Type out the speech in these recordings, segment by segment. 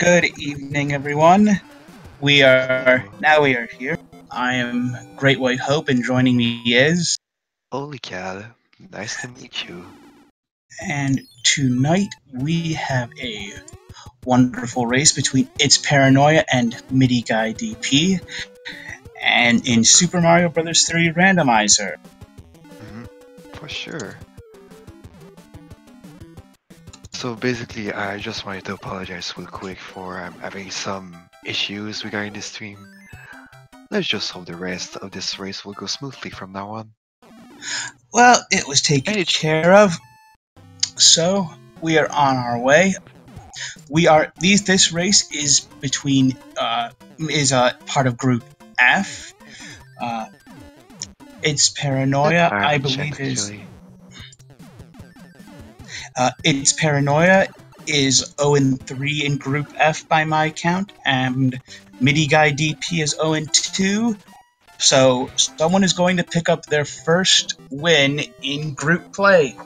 Good evening, everyone. We are here. I am Great White Hope, and joining me is. Holy cow, nice to meet you. And tonight we have a wonderful race between It's Paranoia and MidiGuyDP, and in Super Mario Bros. 3 Randomizer. For sure. So basically, I just wanted to apologize real quick for having some issues regarding this stream. Let's just hope the rest of this race will go smoothly from now on. Well, it was taken care of, so we are on our way. This race is between part of Group F. It's Paranoia, I believe It's Paranoia is 0-3 in Group F by my count, and MidiGuyDP is 0-2. So someone is going to pick up their first win in group play.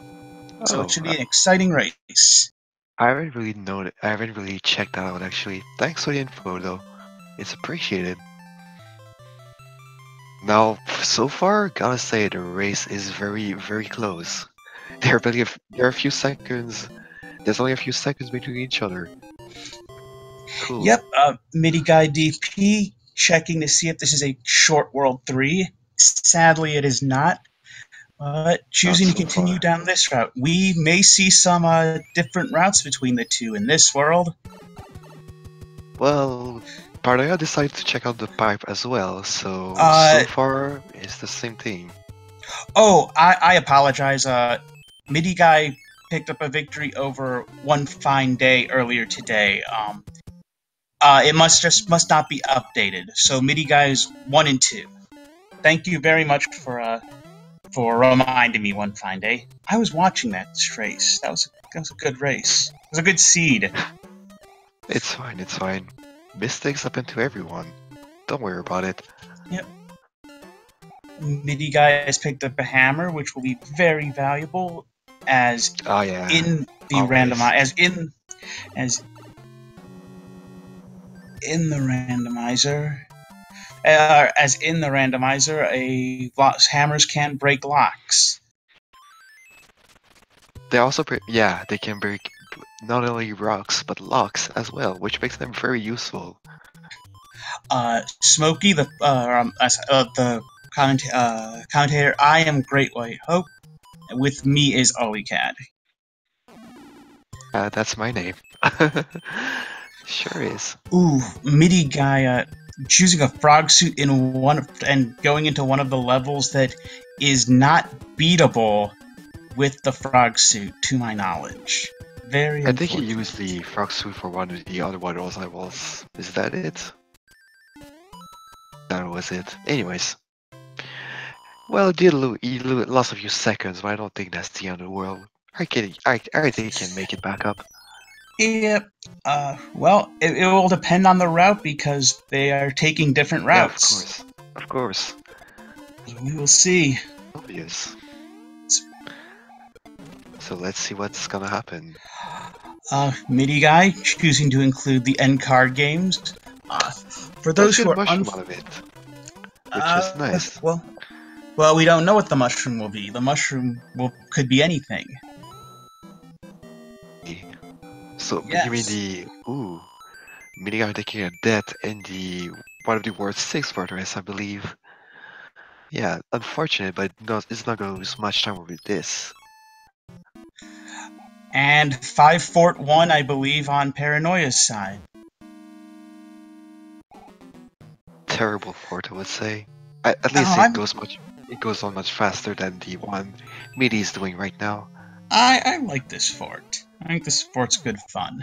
So it should be an exciting race. I haven't really checked that out actually. Thanks for the info though. It's appreciated. Now, so far, gotta say the race is very, very close. There are a few seconds. There's only a few seconds between each other. Cool. Yep. MidiGuyDP checking to see if this is a short World 3. Sadly, it is not. But choosing to continue down this route, we may see some different routes between the two in this world. Well, Paranoia decided to check out the pipe as well, so so far it's the same thing. Oh, I apologize. MidiGuy picked up a victory over One Fine Day earlier today. It must not be updated. So MidiGuy is 1-2. Thank you very much for reminding me One Fine Day. I was watching that race. That was a good race. It was a good seed. It's fine. It's fine. Mistakes happen to everyone. Don't worry about it. Yep. MidiGuy has picked up a hammer, which will be very valuable as in the randomizer. As in the randomizer, hammers can break locks. They also they can break not only rocks but locks as well, which makes them very useful. Smokey, the commentator, I am Great White Hope. With me is OliCAD. That's my name. Sure is. Ooh, MidiGuy choosing a frog suit and going into one of the levels that is not beatable with the frog suit, to my knowledge. I think he used the frog suit for one of the other levels. Is that it? That was it. Anyways. Well, he lost a few seconds, but I don't think that's the end of the world. I think he can make it back up. Yep. Well, it will depend on the route because they are taking different routes. Yeah, of course. We will see. Obvious. So let's see what's gonna happen. MidiGuy choosing to include the end card games. For those who are out of it, which is nice. Well, we don't know what the mushroom will be. The mushroom could be anything. So you mean the MidiGuy taking a death in the one of the World 6 fortress, I believe. Yeah, unfortunate, but it's not gonna lose much time with this. And 5 Fort 1, I believe, on Paranoia's side. Terrible fort, I would say. At least it goes on much faster than the one Midi is doing right now. I like this fort. I think this fort's good fun.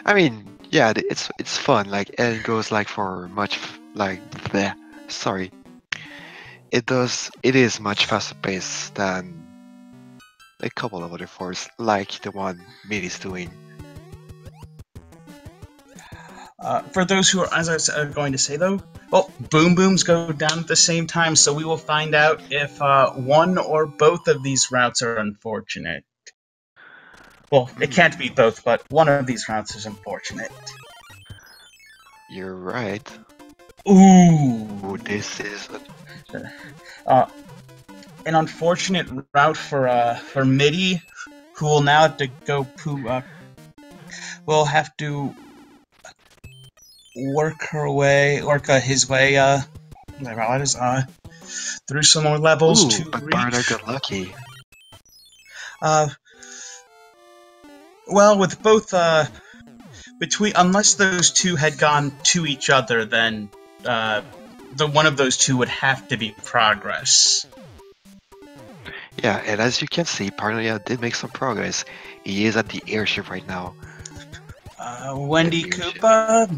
I mean, yeah, it's fun. Like, and it goes for much sorry. It is much faster paced than a couple of other forts, like the one Midi's doing. For those who are, as I was going to say though, well, boom booms go down at the same time, so we will find out if one or both of these routes are unfortunate. Well, it can't be both, but one of these routes is unfortunate. You're right. Ooh. This is An unfortunate route for Midi, who will now have to go will have to work his way through some more levels to but reach. Paranoia got lucky. Well, with both unless those two had gone to each other, then the one of those two would have to be progress. Yeah, and as you can see, Paranoia did make some progress. He is at the airship right now. Wendy Koopa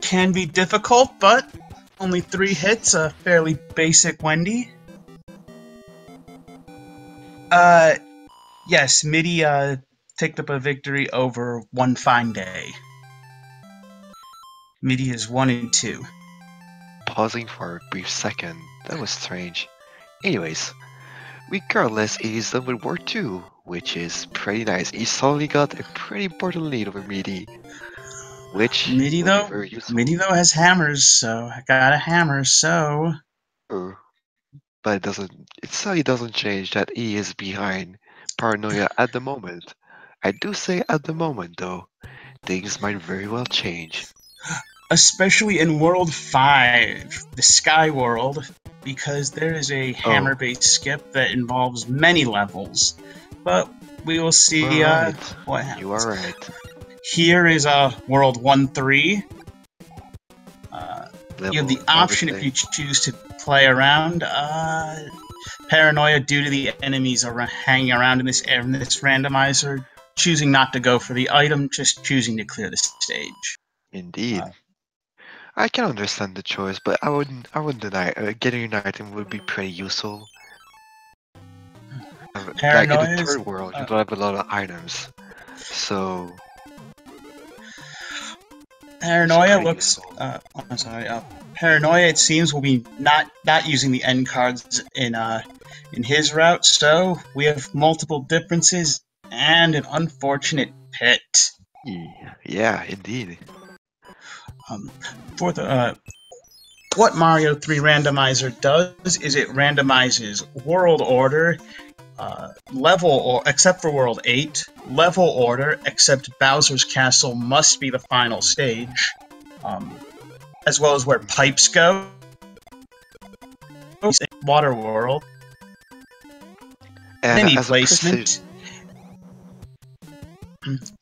can be difficult, but only 3 hits, a fairly basic Wendy. Yes, Midi picked up a victory over One Fine Day. Midi is 1 and 2. Pausing for a brief second, that was strange. Anyways, regardless, he is done with War 2, which is pretty nice. He suddenly got a pretty important lead over Midi, which Midi will be very useful. has hammers, so I got a hammer, so... But it certainly doesn't change that he is behind Paranoia at the moment. I do say at the moment, though. Things might very well change. Especially in World 5, the Sky World, because there is a hammer-based skip that involves many levels. But we will see what happens. You are right. Here is World 1-3. You have the option if you choose to play around. Paranoia, due to the enemies are hanging around in this randomizer, choosing not to go for the item, just choosing to clear the stage. Indeed. I can understand the choice, but I wouldn't deny it. Getting an item would be pretty useful. Like in the third world, you don't have a lot of items, so... Paranoia looks... I'm sorry, Paranoia, it seems, will be not using the end cards in his route, so we have multiple differences and an unfortunate pit. Yeah, indeed. For the what Mario 3 Randomizer does is it randomizes world order, except for World 8, level order, except Bowser's Castle must be the final stage, as well as where pipes go, Water World, and mini placement.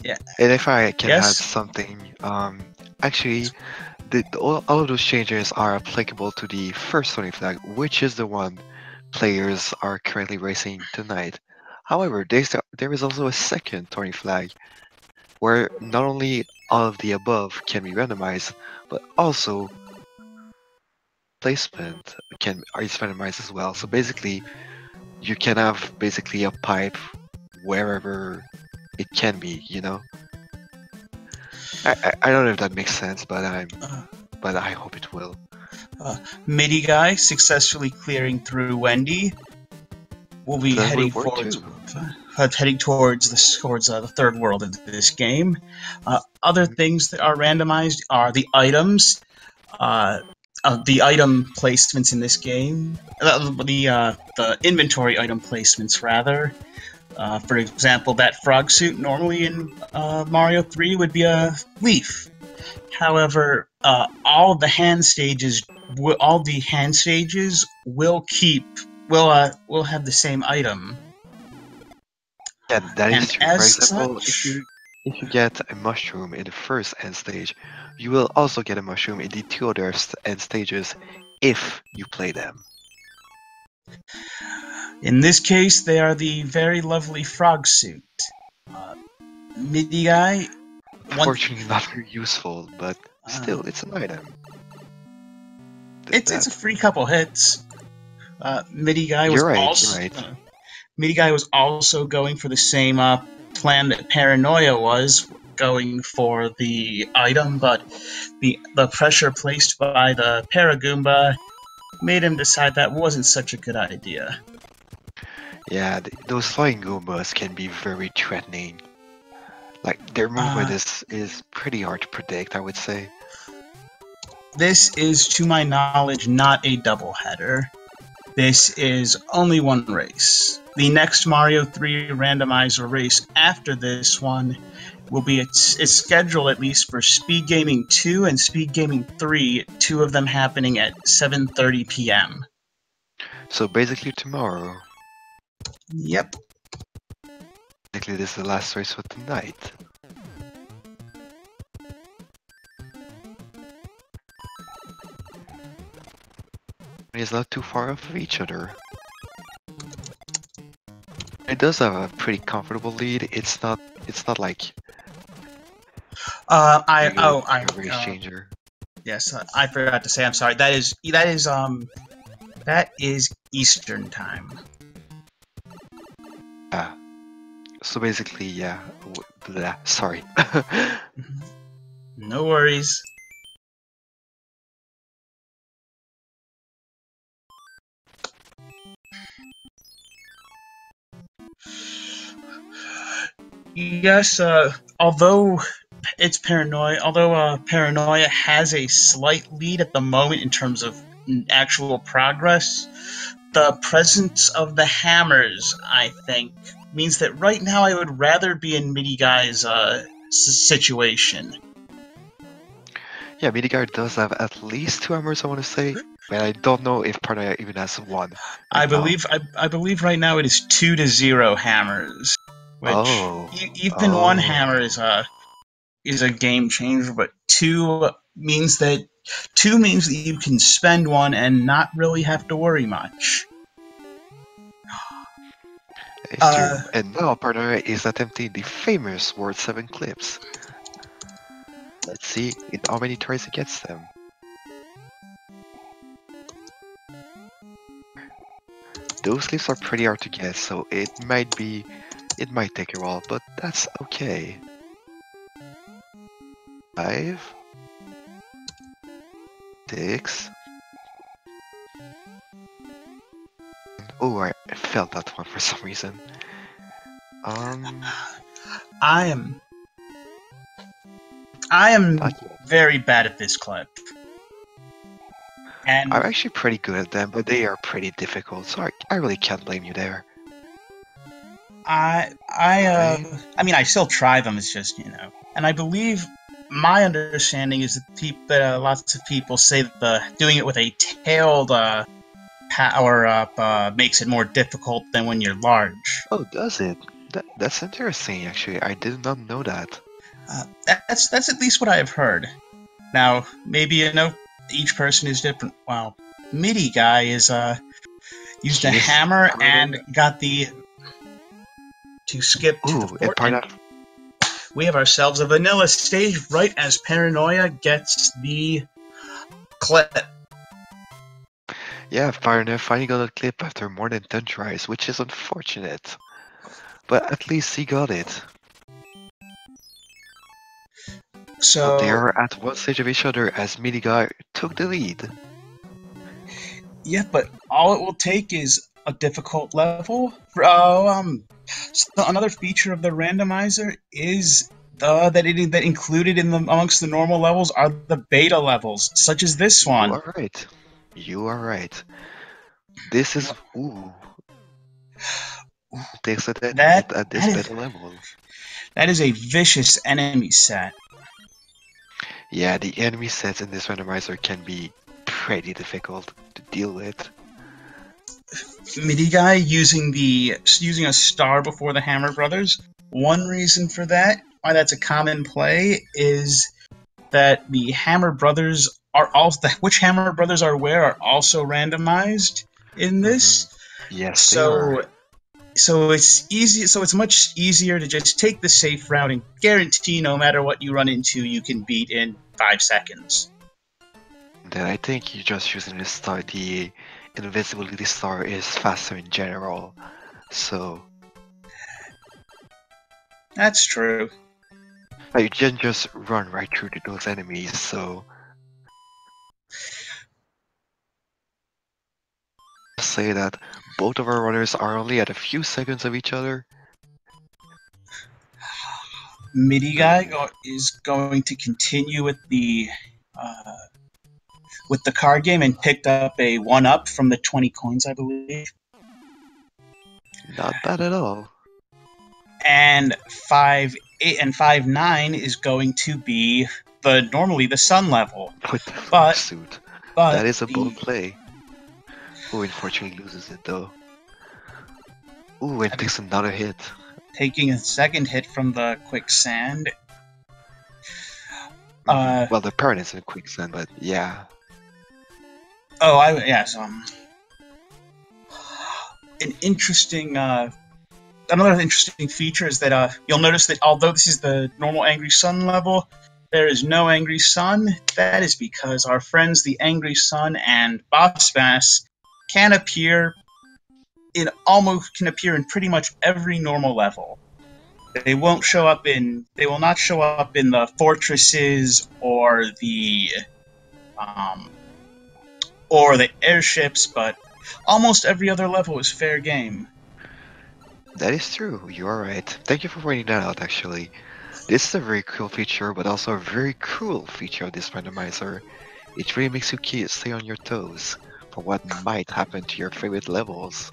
Yeah. And if I can add something, actually, all of those changes are applicable to the first Tony Flag, which is the one players are currently racing tonight. However, there is also a second Tony Flag, where not only all of the above can be randomized, but also placement is randomized as well. So basically, you can have basically a pipe wherever it can be, you know. I don't know if that makes sense, but I hope it will. MidiGuy successfully clearing through Wendy. We'll be heading towards the third world of this game. Other things that are randomized are the items, the item placements in this game, the inventory item placements rather. For example, that frog suit normally in Mario 3 would be a leaf. However, all the hand stages will have the same item. Yeah, that is true. For example, if you get a mushroom in the first end stage, you will also get a mushroom in the 2 other end stages if you play them. In this case, they are the very lovely frog suit. MidiGuy... Unfortunately not very useful, but still, it's an item. It's a free couple hits. MidiGuy was MidiGuy was also going for the same plan that Paranoia was, going for the item, but the pressure placed by the Paragoomba made him decide that wasn't such a good idea. Yeah, those flying Goombas can be very threatening. Like, their movement is pretty hard to predict, I would say. This is, to my knowledge, not a doubleheader. This is only one race. The next Mario 3 randomizer race after this one will be it's scheduled at least for Speed Gaming 2 and Speed Gaming 3, two of them happening at 7:30 p.m. So basically tomorrow. Yep. Basically this is the last race for tonight. It's not too far off of each other. It does have a pretty comfortable lead. It's not like a race changer. Yes, I forgot to say. I'm sorry. That is Eastern time. Yeah. So basically, yeah. Blah, sorry. No worries. Yes, although Paranoia has a slight lead at the moment in terms of actual progress, the presence of the hammers, I think, means that right now I would rather be in MidiGuy's situation. Yeah, MidiGuy does have at least 2 hammers, I want to say, but I don't know if Paranoia even has 1. I believe right now it is 2-0 hammers, which even one hammer is a game changer, but two means that you can spend one and not really have to worry much. It's true. And now Paranoia is attempting the famous Word 7 clips. Let's see how many tries he gets them. Those clips are pretty hard to get, so it might take a while, but that's okay. 5, 6. Oh, I felt that one for some reason. I am very bad at this clip. And I'm actually pretty good at them, but they are pretty difficult, so I really can't blame you there. I mean, I still try them. It's just, and I believe my understanding is that lots of people say that doing it with a tailed power up makes it more difficult than when you're large. Oh, does it? That's interesting. Actually, I did not know that. That's at least what I've heard. Now, maybe each person is different. Well, MidiGuy is used a hammer and got the to skip to the fort. And we have ourselves a vanilla stage right as Paranoia gets the clip. Yeah, Paranoia finally got a clip after more than 10 tries, which is unfortunate. But at least he got it. So they are at one stage of each other as MidiGuy took the lead. Yeah, but all it will take is a difficult level. So another feature of the randomizer is that included amongst the normal levels are the beta levels, such as this one. You are right. You are right. This is takes it at this beta level. That is a vicious enemy set. Yeah, the enemy sets in this randomizer can be pretty difficult to deal with. MidiGuy using a star before the Hammer Brothers. One reason for that, why that's a common play, is that the Hammer Brothers are also which Hammer Brothers are where are also randomized in this. Yes, they are. So it's easy. So it's much easier to just take the safe route and guarantee no matter what you run into, you can beat in 5 seconds. Then I think you're just using the star. The invisibility star is faster in general, so that's true. You can just run right through those enemies. So say that both of our runners are only at a few seconds of each other? MidiGuy is going to continue with the card game and picked up a 1-up from the 20 coins, I believe. Not bad at all. And 5-8 and 5-9 is going to be normally the Sun level. With the But- suit. But That is a bold play. Ooh, unfortunately loses it though. Ooh, and takes another hit. taking a second hit from the quicksand. Well, the parent is in quicksand, but yeah. Oh, yes. An interesting, another interesting feature is that you'll notice that although this is the normal Angry Sun level, there is no Angry Sun. That is because our friends, the Angry Sun and Boss Bass, can appear in pretty much every normal level. They won't show up in. They will not show up in the fortresses or the airships, but almost every other level is fair game. That is true, you are right. Thank you for pointing that out, actually. This is a very cool feature, but also a very cruel feature of this randomizer. It really makes you stay on your toes for what might happen to your favorite levels.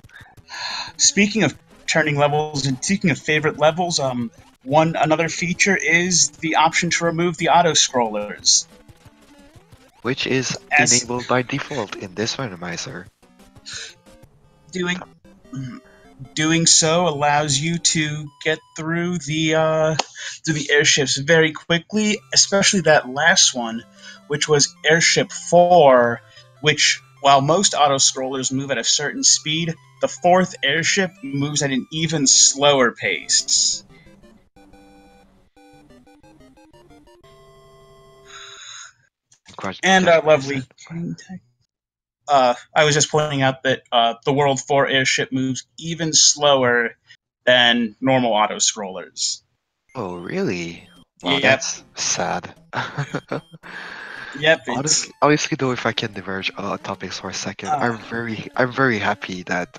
Speaking of turning levels and speaking of favorite levels, another feature is the option to remove the auto scrollers, which is enabled by default in this randomizer. Doing so allows you to get through the airships very quickly, especially that last one, which was Airship 4, which, while most auto-scrollers move at a certain speed, the fourth airship moves at an even slower pace. And our lovely... I was just pointing out that the World 4 airship moves even slower than normal auto-scrollers. Oh, really? Wow, Yep. That's sad. Yep. Honestly, though, if I can diverge topics for a second, I'm very happy that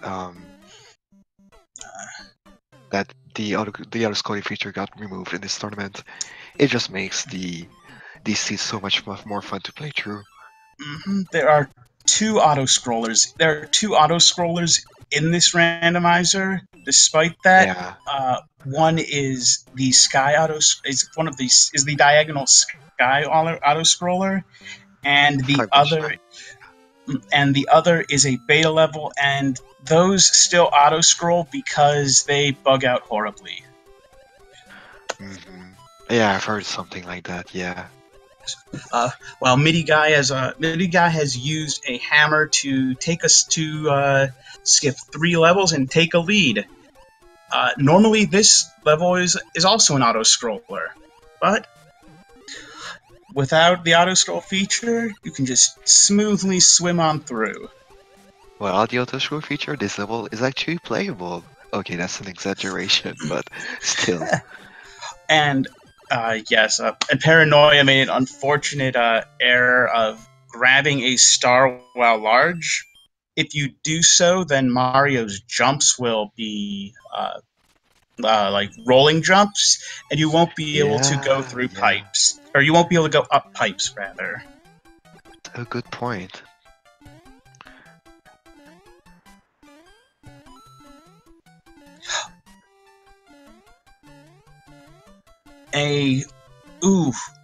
that the auto scrolling feature got removed in this tournament. It just makes these seats so much more fun to play through. There are two auto scrollers. There are two auto scrollers in this randomizer. Despite that, one is the sky auto. Is the diagonal sky auto scroller, and the other is a beta level, and those still auto scroll because they bug out horribly. Yeah, I've heard something like that. Yeah. While MidiGuy has used a hammer to take us to skip 3 levels and take a lead. Normally, this level is also an auto scroller, but without the auto scroll feature, you can just smoothly swim on through. Without the auto scroll feature, this level is actually playable. Okay, that's an exaggeration, but still. And yes, and Paranoia made an unfortunate error of grabbing a star while large. If you do so, then Mario's jumps will be like rolling jumps, and you won't be able to go through pipes. Or you won't be able to go up pipes, rather. A good point.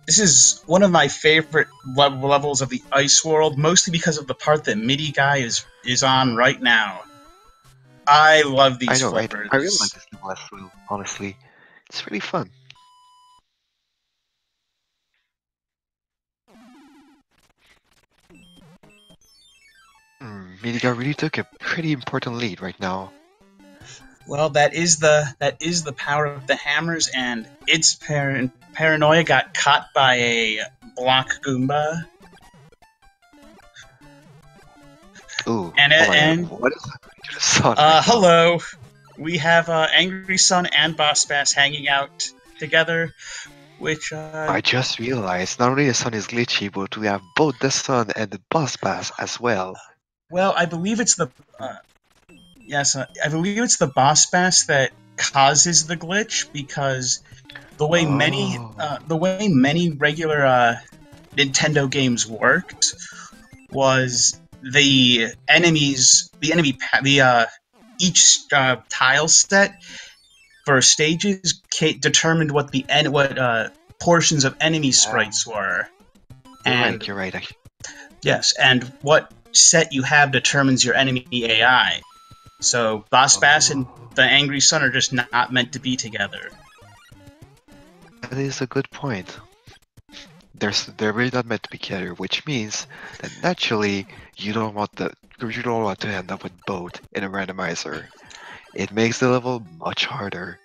This is one of my favorite levels of the Ice World, mostly because of the part that MidiGuy is on right now. I love these flippers. Right? I really like this level as well, honestly. It's really fun. MidiGuy really took a pretty important lead right now. Well, that is the power of the hammers, and its Paranoia got caught by a block Goomba. Ooh, and what is happening to the sun? Right hello, we have Angry Sun and Boss Bass hanging out together, which I just realized not only the sun is glitchy, but we have both the sun and the Boss Bass as well. Well, I believe it's the yes, I believe it's the boss bass that causes the glitch because Oh, the way many regular Nintendo games worked was each tile set for stages determined what portions of enemy yeah. sprites were, You're right. and You're right. Actually. yes, and what set you have determines your enemy AI. So Boss Bass and Oh, the Angry Sun are just not meant to be together. that is a good point. They're really not meant to be together, which means that naturally you don't want to end up with both in a randomizer. It makes the level much harder.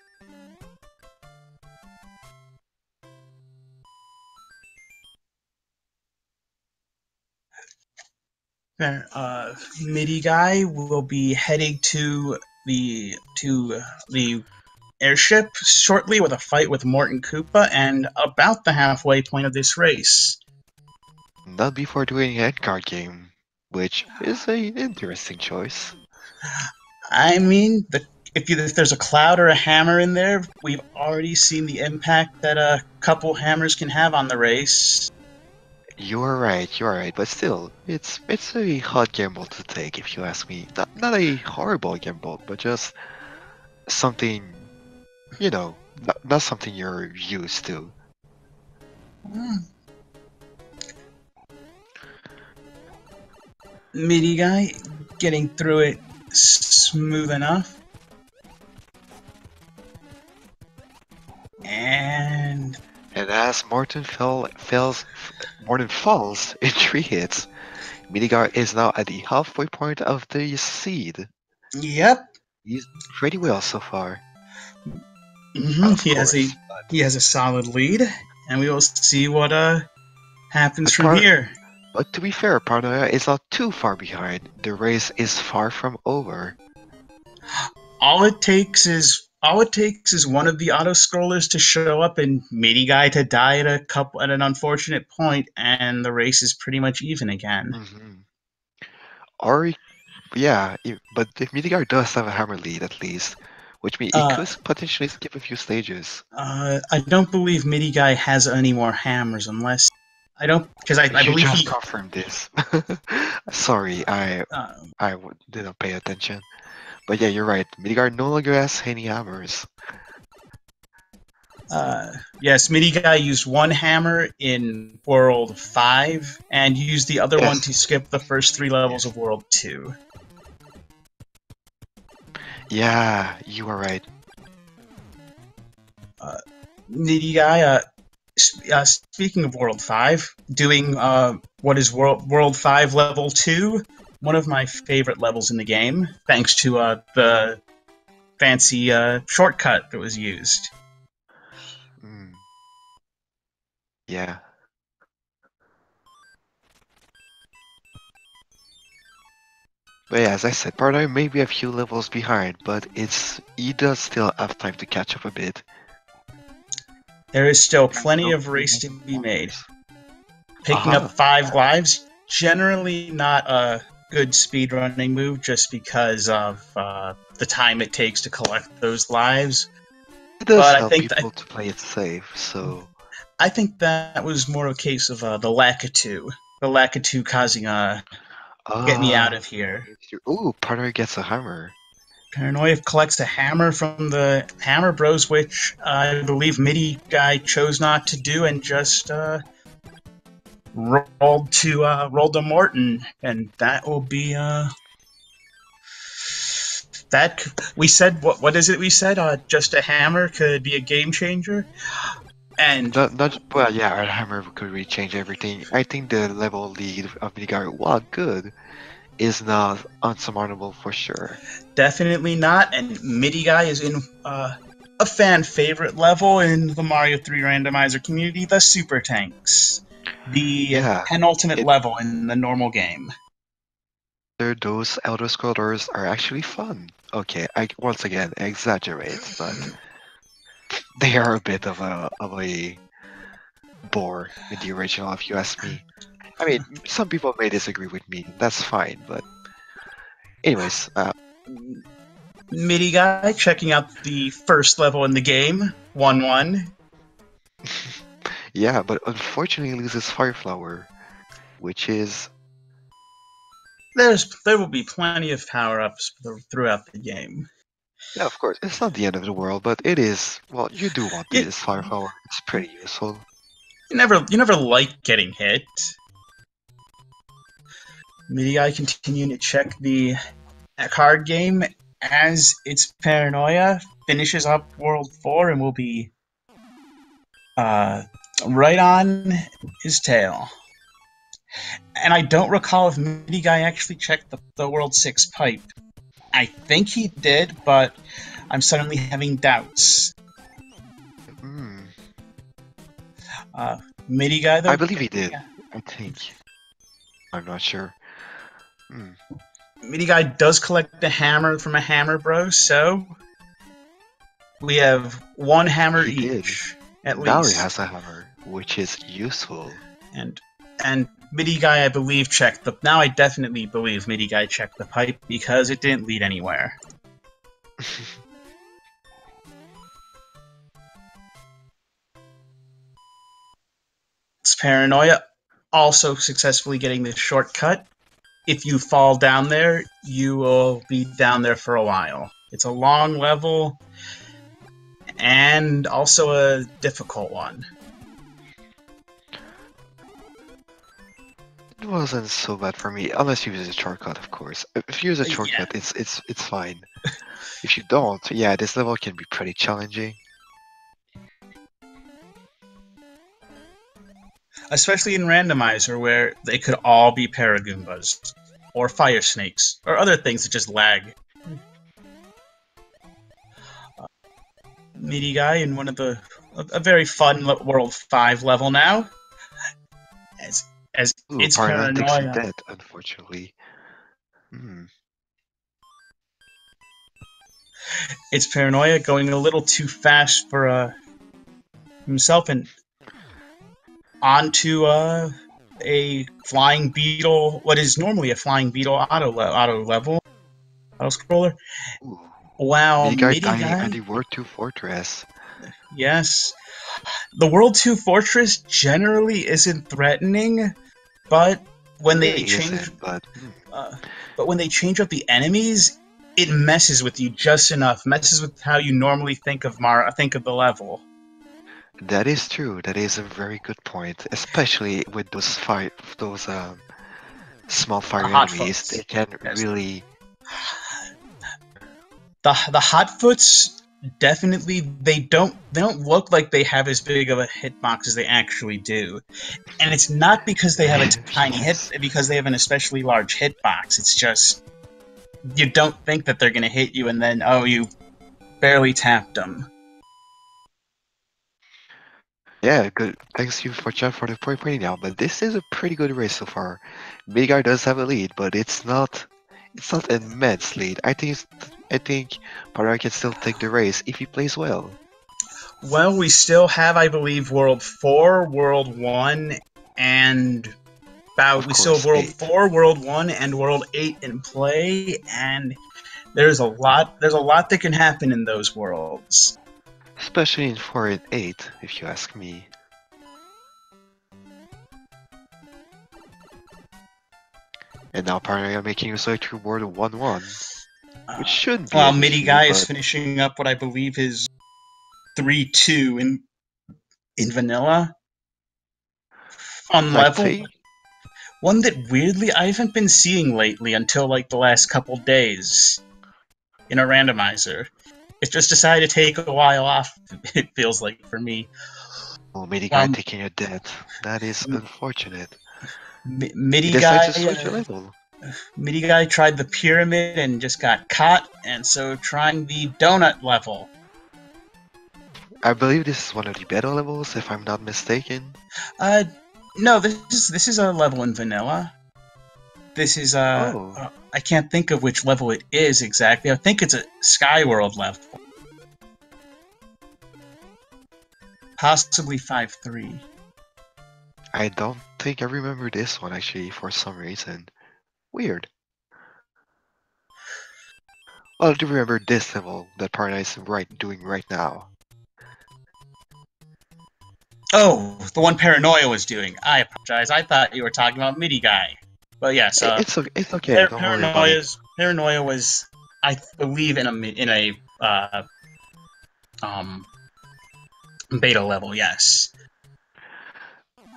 MIDI guy will be heading to the airship shortly with a fight with Morton Koopa and about the halfway point of this race. Not before doing an end card game, which is a interesting choice. I mean, if there's a cloud or a hammer in there, we've already seen the impact that a couple hammers can have on the race. You are right, but still, it's a hard gamble to take if you ask me. Not a horrible gamble, but just something, not something you're used to. MIDI guy getting through it smooth enough. And And as Morton falls in 3 hits, Midigar is now at the halfway point of the seed. yep, He's pretty well so far, mm-hmm. of course. He has a solid lead, and we will see what happens But from here. but to be fair, Paranoia is not too far behind. The race is far from over. All it takes is one of the auto scrollers to show up and MIDI guy to die at an unfortunate point, and the race is pretty much even again. hmm Or yeah, but if Midigar does have a hammer lead at least, which means it Uh, could potentially skip a few stages. I don't believe MIDI guy has any more hammers unless I don't because I You believe just he. confirmed this. Sorry, Uh, didn't pay attention. But yeah, you're right. Midgard no longer has any hammers. yes, MIDI guy used one hammer in World 5 and used the other one Yes, to skip the first 3 levels yes. of World 2. Yeah, you are right. MIDI guy, speaking of World 5, doing what is World 5 Level 2, one of my favorite levels in the game, thanks to the fancy shortcut that was used. Mm, yeah. But yeah, as I said, Paranoia may be a few levels behind, but he does still have time to catch up a bit. There is still And plenty still of race to be made. hammers. Picking up Aha. 5 lives, generally not a good speedrunning move just because of the time it takes to collect those lives. It does But help people to play it safe, so I think that was more of a case of the Lakitu. The Lakitu causing get me out of here. Ooh, Paranoia gets a hammer. Paranoia collects a hammer from the Hammer Bros, which I believe MIDI guy chose not to do and just rolled to Morton, and that will be that we said what is it we said? Just a hammer could be a game changer, and Not well, yeah, a hammer could really change everything. I think the level lead of Midgar, while good, is not unsurmountable for sure. definitely not. And MIDI guy is in a fan favorite level in the Mario 3 randomizer community, the Super Tanks, the Yeah, penultimate it level in the normal game. those Elder Scrollers are actually fun. Okay, I once again exaggerate, but they are a bit of a bore in the original, if you ask me. I mean, some people may disagree with me. That's fine, but Anyways, MIDI guy checking out the first level in the game, 1-1. yeah, but unfortunately loses Fire Flower, which is There will be plenty of power-ups throughout the game. yeah, of course, it's not the end of the world, but it is. Well, you do want You, this Fire Flower. It's pretty useful. you never like getting hit. MIDI guy continuing to check the card game as its Paranoia finishes up World 4 and will be right on his tail. And I don't recall if MIDI guy actually checked the World 6 pipe. I think he did, but I'm suddenly having doubts. MIDI guy, though? I believe he did. I think. I'm not sure. MIDI guy does collect a hammer from a hammer bro, so we have one hammer each. At now least. He has a hammer, which is useful. And MIDI guy, I believe, checked the. Now I definitely believe MIDI guy checked the pipe because it didn't lead anywhere. It's Paranoia also successfully getting the shortcut. If you fall down there, you will be down there for a while. It's a long level and also a difficult one. It wasn't so bad for me, unless you use a shortcut, of course. If you use a shortcut, yeah. it's fine. If you don't, yeah, this level can be pretty challenging. Especially in Randomizer, where they could all be Paragoombas, or Fire Snakes, or other things that just lag. MIDI guy in one of a very fun World 5 level now. As it's Paranoia. Dead, unfortunately. It's Paranoia going a little too fast for himself and onto a flying beetle. What is normally a flying beetle auto scroller. Ooh. Wow, MIDI guy and the World 2 Fortress. Yes. The World 2 Fortress generally isn't threatening, but when they change but when they change up the enemies, it messes with you just enough. Messes with how you normally think of the level. That is true. That is a very good point, especially with those small fire enemies. They can really. The Hotfoots definitely they don't look like they have as big of a hitbox as they actually do, and it's not because they have a tiny because they have an especially large hitbox. It's just you don't think that they're gonna hit you, and then you barely tapped them. Yeah, good. Thanks you for chat for the point pointing out. But this is a pretty good race so far. MidiGuy does have a lead, but it's not an immense lead. I think Paranoia can still take the race if he plays well. Well, we still have, I believe, World 4, World 1, and still have World 4, World 1, and World 8 in play, and there's a lot that can happen in those worlds. Especially in 4 and 8, if you ask me. And now Paranoia making his way through World 1-1. Which shouldn't be. Well, MIDI guy is finishing up what I believe is 3-2 in vanilla. Fun level. One that weirdly I haven't been seeing lately until like the last couple days in a randomizer. It just decided to take a while off, it feels like, for me. Oh, MIDI guy taking a death. That is unfortunate. MIDI guy tried the pyramid and just got caught, and so trying the donut level. I believe this is one of the beta levels, if I'm not mistaken. No, this is a level in vanilla. This is I can't think of which level it is exactly. I think it's a Skyworld level. Possibly 5-3. I don't think I remember this one actually for some reason. Weird. Well, do you remember this level that Paranoia is doing right now? Oh, the one Paranoia was doing. I apologize. I thought you were talking about MidiGuy. But yes, It's okay. Don't worry about it. Paranoia was, I believe, in a um beta level. Yes.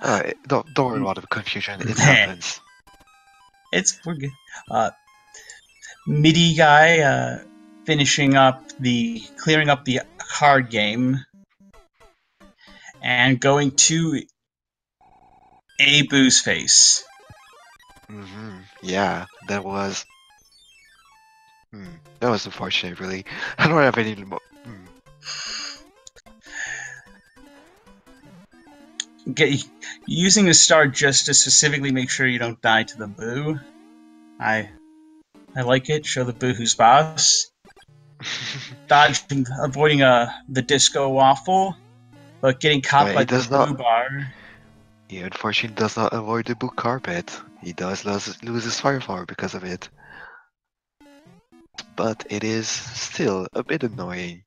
Don't worry about the confusion. It Man, happens. we're good. MidiGuy clearing up the card game and going to Abu's face. Yeah, that was. That was unfortunate, really. I don't have any more. Using the star just to specifically make sure you don't die to the Boo. I like it. Show the Boo who's boss. Dodging, avoiding the disco waffle, but getting caught by the Boo bar. He unfortunately does not avoid the blue carpet. He does lose his firepower because of it. But it is still a bit annoying.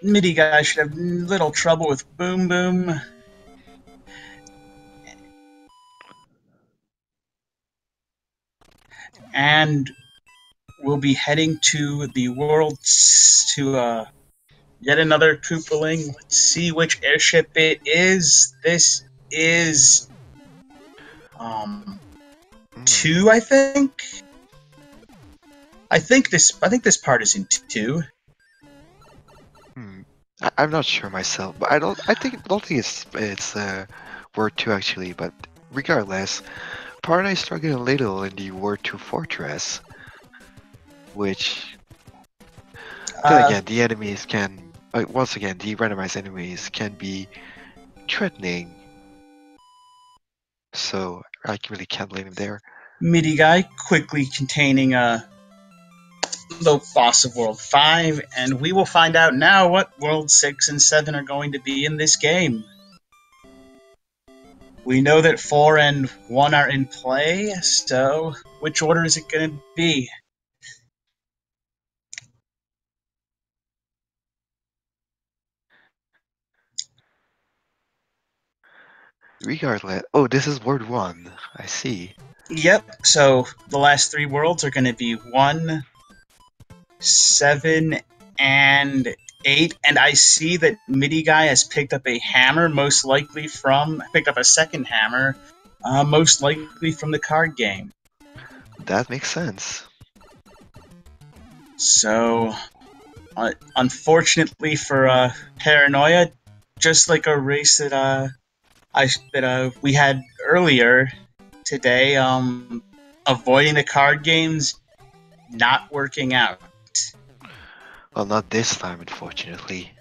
MidiGuy should have little trouble with Boom Boom. And we'll be heading to the world to yet another Koopaling. Let's see which airship it is. This is 2, I think. I think this part is in 2. I'm not sure myself, but I don't think it's Word 2 actually, but regardless, Paranoia is struggling a little in the Word 2 Fortress, which then again the enemies can once again the randomized enemies can be threatening. So I really can't blame him there. MidiGuy quickly containing the boss of World 5, and we will find out now what World 6 and 7 are going to be in this game. We know that 4 and 1 are in play, so which order is it going to be? Regardless, oh, this is World 1. I see. Yep, so the last 3 worlds are going to be 1, 7, and 8, and I see that MidiGuy has picked up a hammer, picked up a second hammer, most likely from the card game. That makes sense. So, unfortunately for Paranoia, just like a race that we had earlier today, avoiding the card games, not working out. Well, not this time, unfortunately.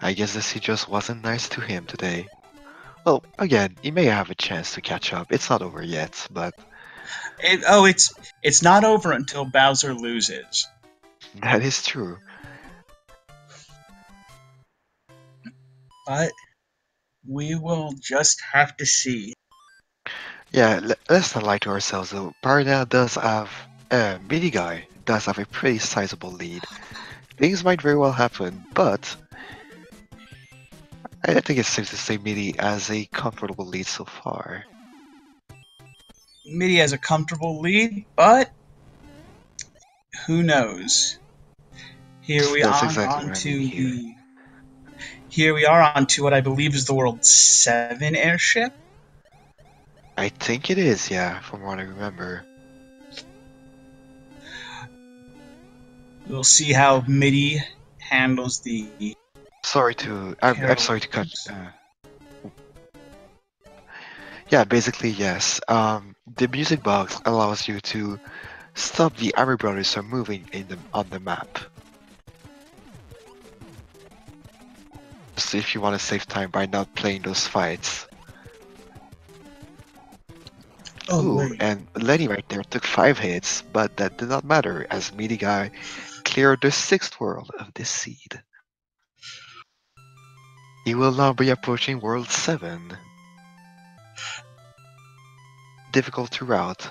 I guess the sea just wasn't nice to him today. Well, again, he may have a chance to catch up. It's not over yet, but it's not over until Bowser loses. That is true. But we will just have to see. Yeah, let's not lie to ourselves though. Paranoia does have MidiGuy does have a pretty sizable lead. Things might very well happen, but I think it's safe to say Midi has a comfortable lead so far. Midi has a comfortable lead, but who knows? Here we are on to what I believe is the World 7 airship. I think it is, yeah, from what I remember. We'll see how Midi handles the. I'm sorry to cut. Yeah, basically yes. The music box allows you to stop the Army Brothers from moving on the map. So if you want to save time by not playing those fights. Ooh, and Lenny right there took 5 hits, but that did not matter as MidiGuy cleared the 6th world of this seed. He will now be approaching World 7. difficult to route.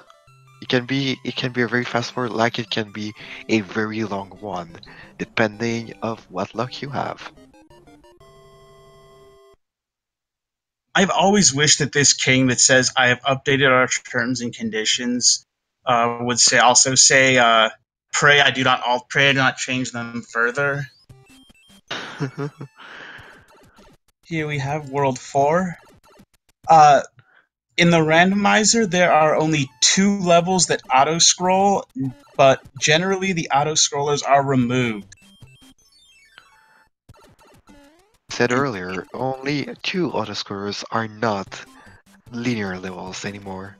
It can be a very fast forward, like it can be a very long one, depending of what luck you have. I've always wished that this king that says I have updated our terms and conditions would say pray I do not change them further. Here we have World 4. In the randomizer, there are only 2 levels that auto-scroll, but generally the auto-scrollers are removed. Said earlier, only 2 autoscorers are not linear levels anymore.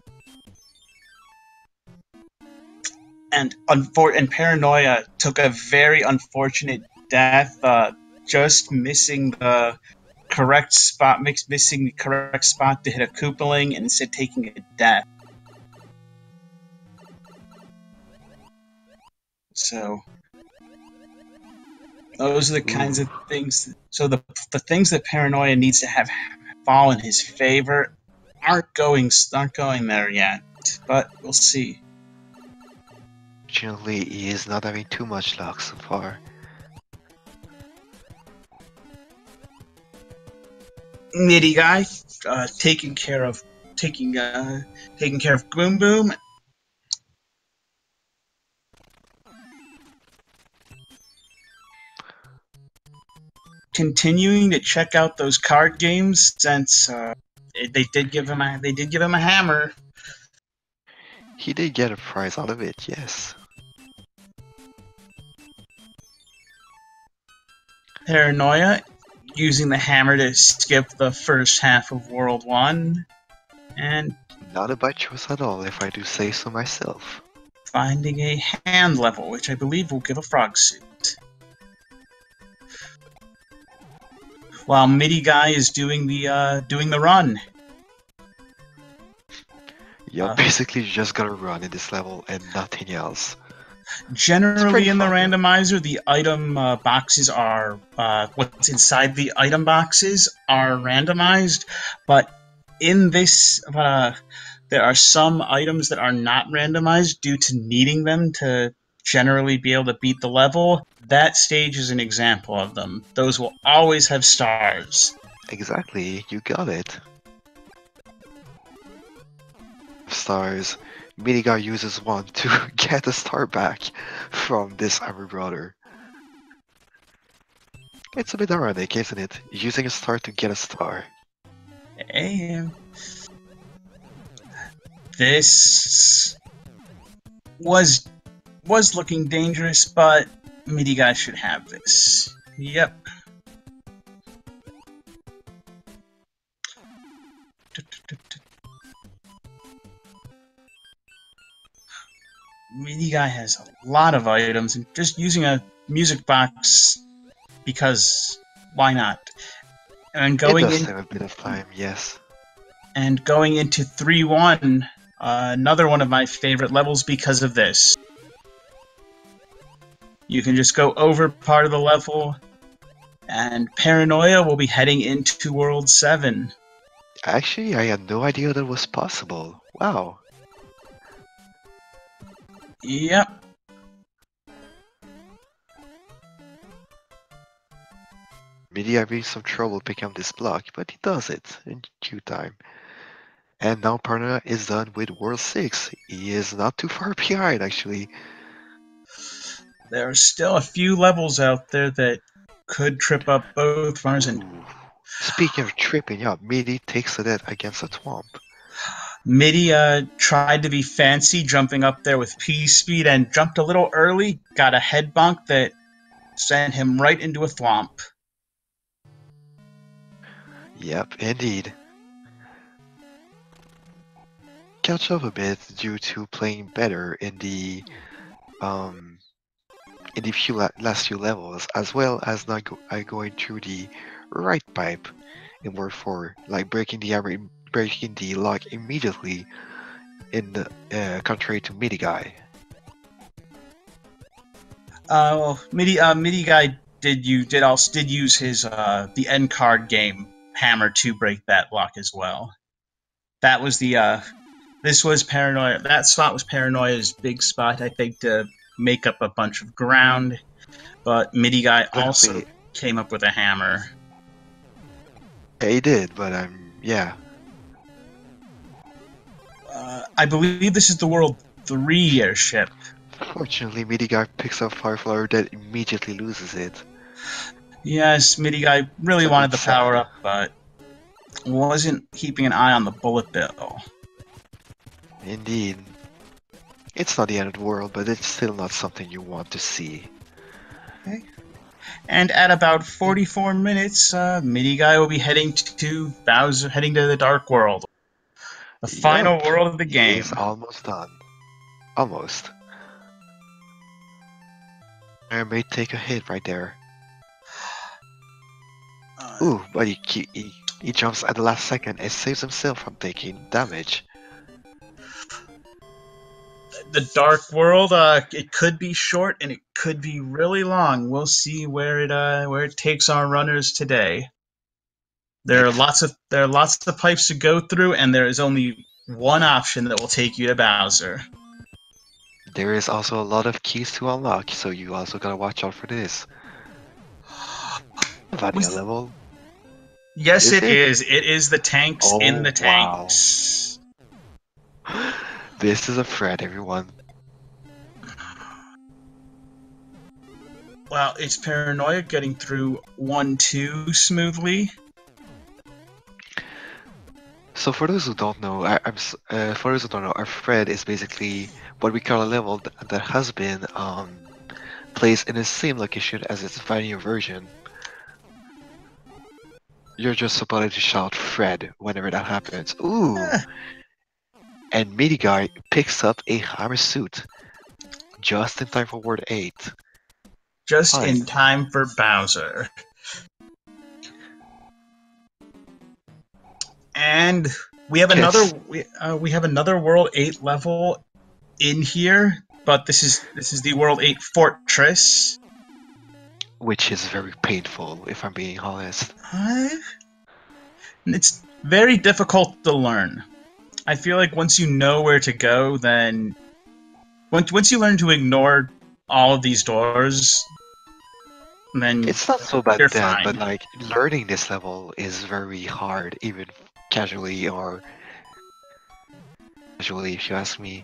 And Paranoia took a very unfortunate death, just missing the correct spot, missing the correct spot to hit a Koopaling and instead taking a death. So those are the kinds of things. So the things that Paranoia needs to have fall in his favor aren't going there yet, but we'll see. Fortunately, he is not having too much luck so far. MidiGuy taking care of Boom Boom. Continuing to check out those card games since they did give him a hammer. He did get a prize out of it, yes. Paranoia using the hammer to skip the first half of World 1, and not a bad choice at all, if I do say so myself. Finding a hand level, which I believe will give a frog suit. While MidiGuy is doing the run. You're basically just gotta run in this level and nothing else. Generally, in the randomizer, the item boxes are what's inside the item boxes are randomized, but in this, there are some items that are not randomized due to needing them to generally be able to beat the level. That stage is an example of them. Those will always have stars. Exactly, you got it. Stars. MidiGuy uses one to get a star back from this Armor Brother. It's a bit ironic, isn't it? Using a star to get a star. Hey, this was looking dangerous, but MidiGuy should have this. Yep. MidiGuy has a lot of items, and just using a music box because why not? And going it does take a bit of time, yes. And going into 3-1, another one of my favorite levels because of this. You can just go over part of the level, and Paranoia will be heading into World 7. Actually, I had no idea that was possible. Wow. Yep. MidiGuy having some trouble picking up this block, but he does it in due time. And now Paranoia is done with World 6. He is not too far behind, actually. There are still a few levels out there that could trip up both runners. And speaking of tripping up, Midi takes a hit against a Thwomp. Midi tried to be fancy, jumping up there with P speed, and jumped a little early, got a head bonk that sent him right into a Thwomp. Yep, indeed. Catch up a bit due to playing better in the last few levels, as well as not going through the right pipe in World 4, like breaking the lock immediately, in the contrary to MidiGuy. Well, MidiGuy did use his the end card game hammer to break that lock as well. That was the This was Paranoia. That spot was Paranoia's big spot, I think, to make up a bunch of ground. But MidiGuy also Literally, came up with a hammer. yeah, he did, but yeah. I believe this is the World 3 airship. Fortunately, MidiGuy picks up Fireflower that immediately loses it. Yes, MidiGuy really It's a wanted bit the sad. power up, but wasn't keeping an eye on the bullet bill. Indeed. It's not the end of the world, but it's still not something you want to see. Okay. And at about 44 minutes, MidiGuy will be heading to Bowser, heading to the Dark World, the final Yup, world of the he is game. almost done. Almost. I may take a hit right there. Ooh, but he jumps at the last second and saves himself from taking damage. The Dark World, it could be short and it could be really long. We'll see where it takes our runners today. There are lots of pipes to go through, and there is only one option that will take you to Bowser. There is also a lot of keys to unlock, so you also gotta watch out for this. Vanilla level? Yes, Is it it? is. It is the tanks in the Oh, wow. tanks. This is a threat, everyone. Well, it's Paranoia getting through 1-2 smoothly. So for those who don't know, our thread is basically what we call a level that has been placed in the same location as its vanilla version. You're just supposed to shout Fred whenever that happens. Ooh! And MidiGuy picks up a hammer suit. Just in time for Word 8. Just in time for Bowser. And we have another World 8 level in here, but this is the World 8 Fortress. Which is very painful, if I'm being honest. It's very difficult to learn. I feel like once you know where to go, then once you learn to ignore all of these doors, then It's not so bad you're then, fine. but like learning this level is very hard, even casually or casually, if you ask me.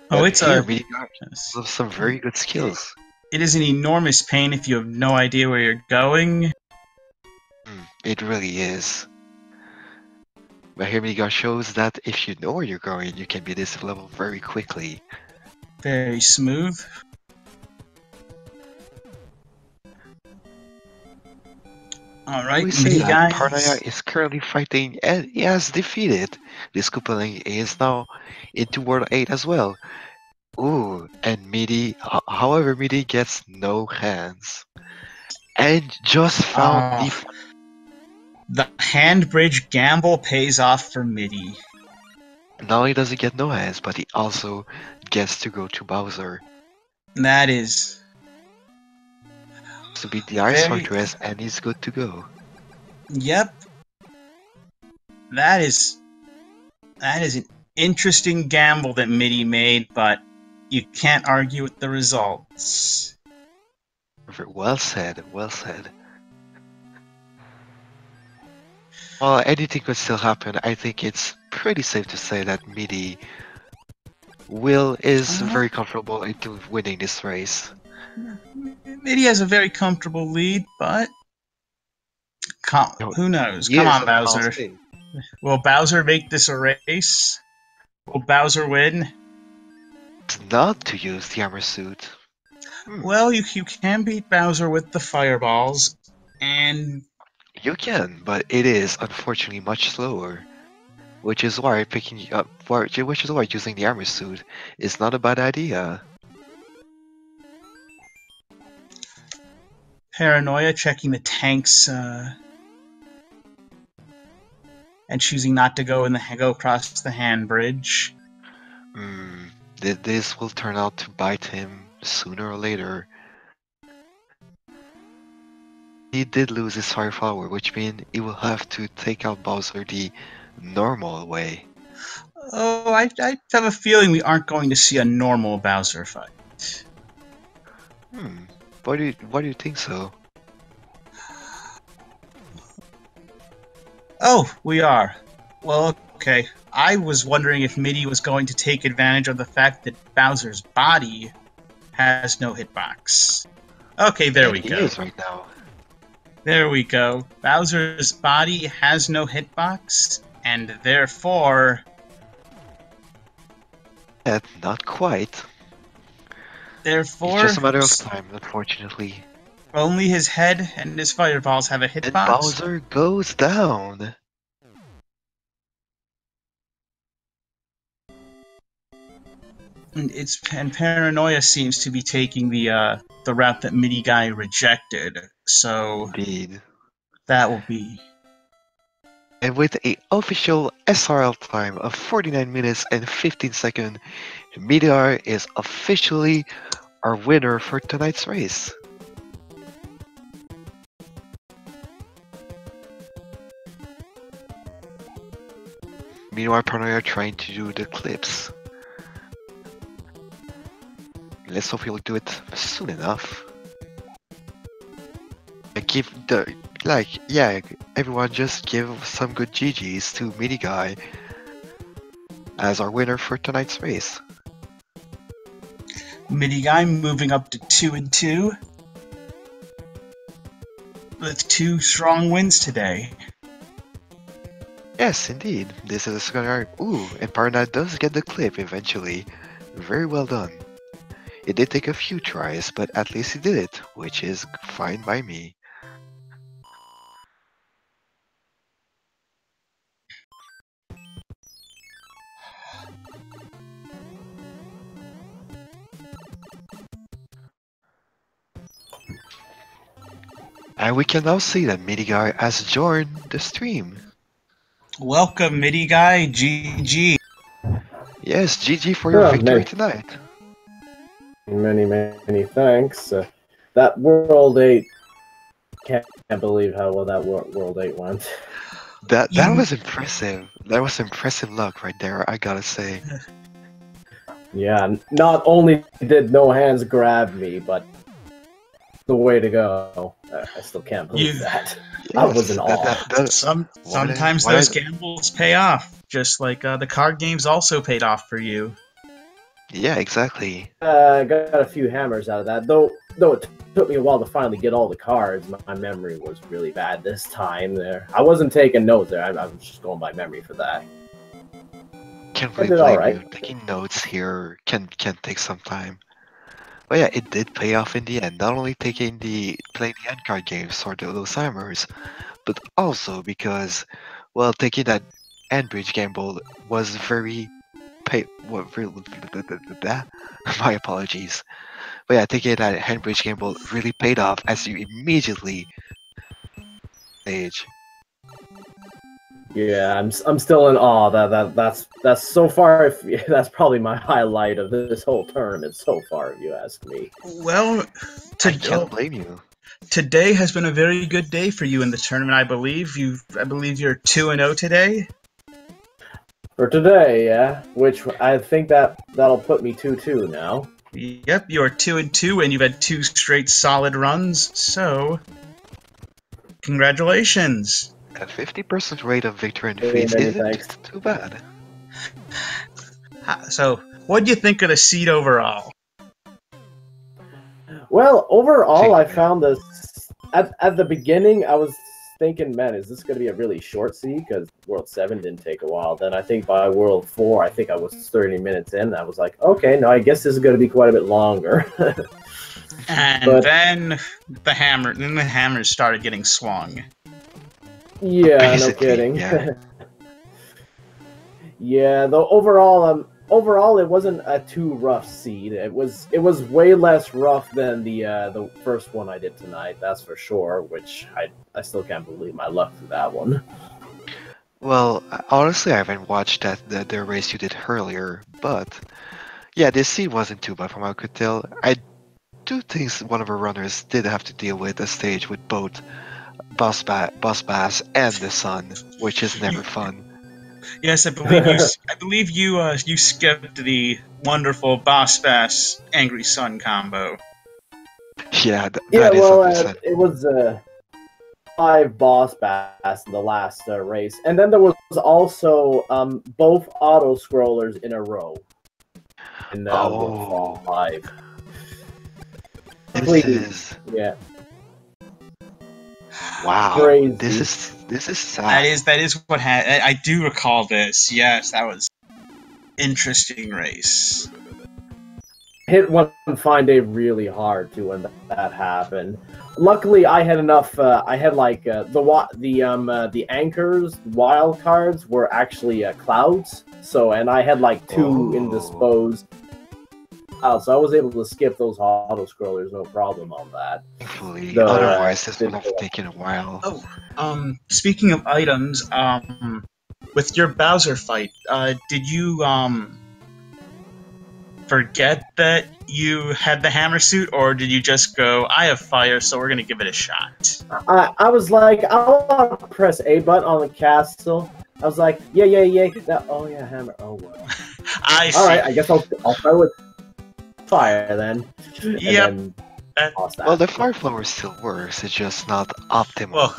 Oh, But it's here, MidiGuy has some very good skills. It is an enormous pain if you have no idea where you're going. It really is. But here MidiGuy shows that if you know where you're going, you can beat this level very quickly. Very smooth. Alright, We say that Paranoia MidiGuy. is currently fighting and he has defeated. This Koopaling is now into World 8 as well. Ooh, and however, Midi gets no hands. And just found the hand bridge gamble pays off for Midi. Not only does he get no hands, but he also gets to go to Bowser. That is to beat the Ice Fortress, and he's good to go. Yep. That is an interesting gamble that Midi made, but you can't argue with the results. Well said, well said. Well, anything could still happen. I think it's pretty safe to say that Midi is very comfortable into winning this race. Midi has a very comfortable lead, but who knows? Come on, Bowser. Will Bowser make this a race? Will Bowser win? Not to use the armor suit. Well, you can beat Bowser with the fireballs, and you can, but it is unfortunately much slower. Which is why using the armor suit is not a bad idea. Paranoia checking the tanks and choosing not to go across the hand bridge. This will turn out to bite him sooner or later. He did lose his fire flower, which means he will have to take out Bowser the normal way. Oh, I have a feeling we aren't going to see a normal Bowser fight. Why do you think so? Oh, we are. Well, okay. I was wondering if Midi was going to take advantage of the fact that Bowser's body has no hitbox. Okay, there And we he go. is right now. There we go. Bowser's body has no hitbox, and therefore... Not quite. It's Therefore, just a matter of time, unfortunately. only his head and his fireballs have a And hitbox. Bowser goes down. And Paranoia seems to be taking the route that MidiGuy rejected. So Indeed. that will be. And with a official SRL time of 49 minutes and 15 seconds, Meteor is officially our winner for tonight's race. Meanwhile, Paranoia trying to do the clips. Let's hope he'll do it soon enough. Everyone just give some good GGs to MidiGuy as our winner for tonight's race. MidiGuy moving up to 2-2 with 2 strong wins today. Yes, indeed. This is a second. Ooh, and Paranoia does get the clip eventually. Very well done. It did take a few tries, but at least he did it, which is fine by me. And we can now see that MidiGuy has joined the stream. Welcome, MidiGuy. GG. Yes, GG for your victory tonight. Many thanks. That World 8, can't believe how well that World 8 went. That was impressive. That was impressive luck right there, I gotta say. Yeah, not only did no hands grab me, but the way to go. I still can't believe that. Yes, I was in awe. Sometimes those gambles pay off, just like the card games also paid off for you. Yeah, exactly. I got a few hammers out of that, though it took me a while to finally get all the cards. My memory was really bad this time. There, I wasn't taking notes there. I was just going by memory for that. Can't really blame you. Taking notes here can take some time. But yeah, it did pay off in the end. Not only playing the end card games or those hammers, but also because, well, taking that end bridge gamble was very my apologies. But yeah, taking that hand bridge gamble really paid off as you immediately stage. Yeah, I'm still in awe. That's so far. That's probably my highlight of this whole tournament so far, if you ask me. Well, I can't blame you. Today has been a very good day for you in the tournament. I believe you're 2-0 today. For today, yeah. Which I think that'll put me 2-2 now. Yep, you are 2-2, and you've had 2 straight solid runs. So, congratulations. At 50% rate of victory and defeats isn't too bad. So, what do you think of the seed overall? Well, overall, I found this at the beginning. I was thinking, man, is this going to be a really short seed? Because World 7 didn't take a while. Then I think by World 4, I think I was 30 minutes in. I was like, okay, no, I guess this is going to be quite a bit longer. Then the hammers started getting swung. Yeah, no kidding. Yeah. Yeah, though overall it wasn't a too rough seed. It was way less rough than the first one I did tonight, that's for sure, which I still can't believe my luck for that one. Well, honestly, I haven't watched the race you did earlier, but yeah, this seed wasn't too bad from what I could tell. I do think one of our runners did have to deal with a stage with both Boss Bass and the Sun, which is never fun. Yes, I believe you. I believe you skipped the wonderful Boss Bass Angry Sun combo. Yeah, Yeah, that is well, understandable. it was 5 boss bass in the last race, and then there was also both auto scrollers in a row in Oh, 5. this Completely, is yeah, wow. crazy. This is sad. That is what I do recall this. Yes, that was interesting race. Hit one fine day really hard too when that happened. Luckily, I had enough. I had like the anchors wild cards were actually clouds. So and I had like 2 indisposed. So I was able to skip those auto scrollers, no problem on that. Thankfully, Though, otherwise this would have taken a while. Oh, speaking of items, with your Bowser fight, did you forget that you had the hammer suit, or did you just go, I have fire, so we're gonna give it a shot? I was like, I want to press A button on the castle. I was like, yeah. Oh yeah, hammer. Oh well. I see. All right, I guess I'll start with fire then. Yep. And then Well, the fire flower still works. It's just not optimal. Well,